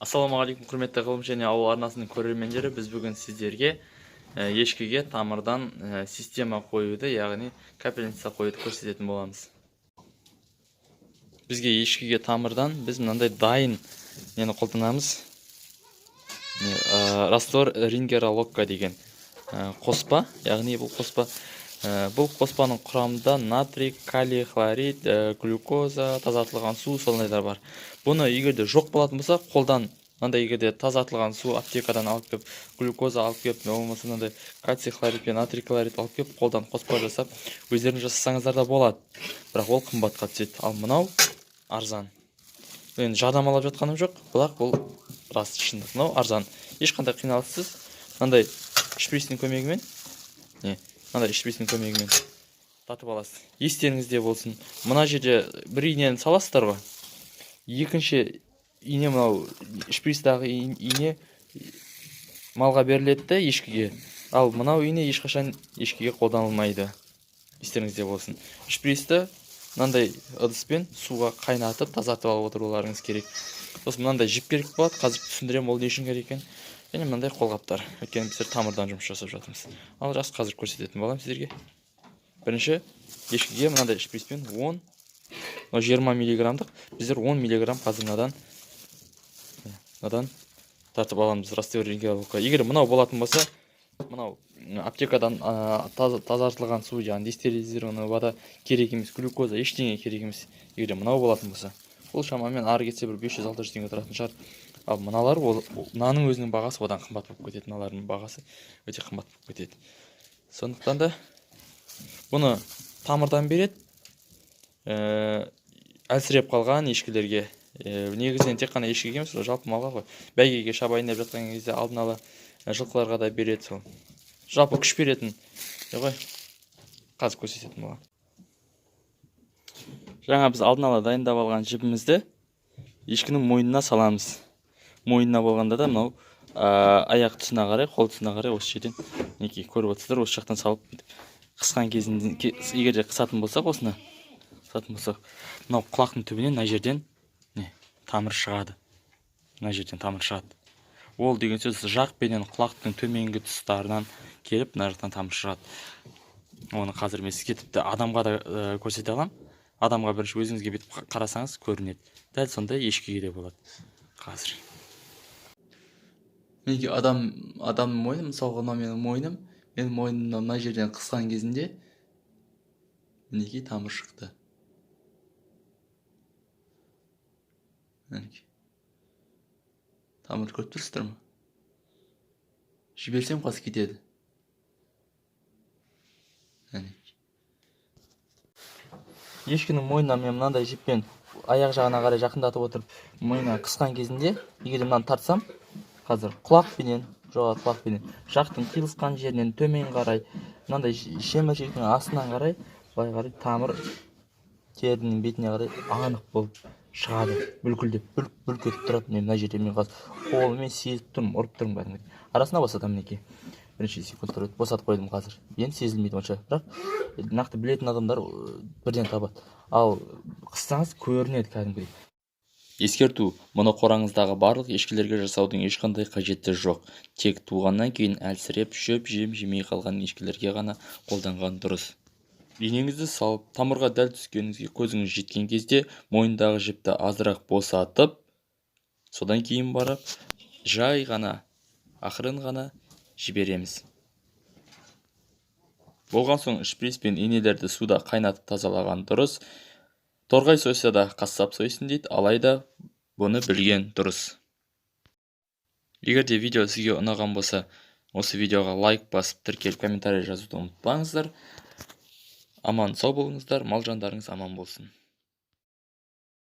Ассалаумағалейкум, құрметті ғылым және ауыл арнасының көрермендері. Біз бүгін сіздерге ешкіге тамырдан система қоюды, яғни капельница қоюды көрсететін боламыз. Бізге ешкіге тамырдан біз мынандай дайын нені қолданамыз. Раствор рингера локка деген қоспа, яғни бұл қоспаның құрамында натрий, калий, хлорид, глюкоза, тазартылған су, сондайлар бар. Бұны егерде жоқ болатын болса, қолдан мынандай егерде тазартылған су аптекадан алып кеп, глюкоза алып кеп, болмаса мынандай кальций хлорид пен натрий хлорид алып кеп, қолдан қоспа жасап, өздеріңіз жасасаңыздар да болады. Бірақ ол қымбатқа түседі. Ал мынау арзан. Мен жарнамалап жатқаным жоқ, бірақ бұл рас шындық. Мынау арзан. Ешқандай қиналыссыз, мынандай шприцтің көмегімен, татып аласыз. Естеріңізде болсын. Мына жерде бір инені саласыздар ғой. Екінші ине, мынау шприцтағы ине малға беріледі, ешкіге. Ал мынау ине ешқашан ешкіге қолданылмайды. Естеріңізде болсын. Шприцті мынандай ыдыспен суға қайнатып, тазартып алып отыруларыңыз керек. Сосын мынандай жіп керек болады. Қазір түсіндірем, ол не үшін керек екен. Және мынандай қолғаптар. Өйткені біздер тамырдан жұмыс жасап жатырмыз. Ал қазір көрсететін болам сіздерге. Бірінші ешкіге мынандай шприцпен 20 миллиграмдық, біздер 10 миллиграм қазір мынадан тартып аламыз. Раствор рингера локка. Егер мынау болатын болса, мынау аптекадан тазартылған су, яғни дестерилизированный вода керек емес, глюкоза ештеңе керек емес. Егер мынау болатын болса, ол шамамен ары кетсе бір 500-600 теңге тұратын шығар. Ал мыналар, мынаның өзінің бағасы одан қымбат болып кетеді. Мыналардың бағасы өте қымбат болып кетеді. Сондықтан да бұны тамырдан береді. Әлсіреп қалған ешкілерге, негізінен тек қана ешкіге емес, жалпы малға ғой. Бәйгеге шабайын деп жатқан кезде алдын ала жылқыларға да береді. Сол жалпы күш беретін ғой. Қазір көрсететін боламын. Жаңа біз алдын ала дайындап алған жібімізді ешкінің мойнына саламыз. Мойнына болғанда да мынау аяқ тұсына қарай, қол тұсына қарай осы жерден көріп отырсыздар, осы жақтан салып қысқан кезінде, егер де қысатын болсақ, осыны қысатын болсақ, мынау құлақтың түбінен мына жерден тамыр шығады. Мына жерден тамыр шығады. Ол деген сөз жақ пенен құлақтың төменгі тұстарынан келіп, мына жақтан тамыр шығады. Оны қазір мен сізге тіпті адамға да көрсете аламын. Адамға бірінші өзіңізге бетіп қарасаңыз көрінеді. Дәл сондай ешкіге де болады. Қазір менің адамның мойны, мысалға менің мойным, менің мойнымнан мына жерден қысқан кезінде мінекей тамыр шықты. Тамыр көріп тұрсыздар ма? Жіберсем қазір кетеді. Ешкінің мойнына мен мынандай жіппен аяқ жағына қарай жақындатып отырып, мойнына қысқан кезінде, егер мынаны тартсам, қазір құлақпенен, жақтың қиылысқан жерінен төмен қарай, мынандай шеміршектің астынан қарай, былай қарай тамыр терінің бетіне қарай анық болып шығады. Бүлкілдеп, бүлк етіп тұрады. Мен мына жерде мен қазір қолыммен сезіп тұрмын, ұрып тұрмын кәдімгідей. Арасына босатам мінекей. Бірінші секунд тұрады, босатып қойдым қазір. Енді сезілмейді онша. Бірақ нақты білетін адамдар бірден табады. Ал қыссаңыз көрінеді кәдімгідей. Ескерту, мұны қораңыздағы барлық ешкілерге жасаудың ешқандай қажеті жоқ. Тек туғаннан кейін әлсіреп, шөп жемей қалған ешкілерге ғана қолданған дұрыс. Инеңізді салып, тамырға дәл түскеніңізге көзіңіз жеткен кезде мойындағы жіпті азырақ босатып, содан кейін барып, жай ғана, ақырын ғана жібереміз. Болған соң шприц пен инелерді суда қайнатып тазалаған дұрыс. Торғай сойса да қассап сойсын дейді, алайда бұны білген дұрыс. Егер де видео сізге ұнаған болса, осы видеоға лайк басып, тіркеліп, комментарий жазуды ұмытпаңыздар. Аман сау болыңыздар, мал жандарыңыз аман болсын.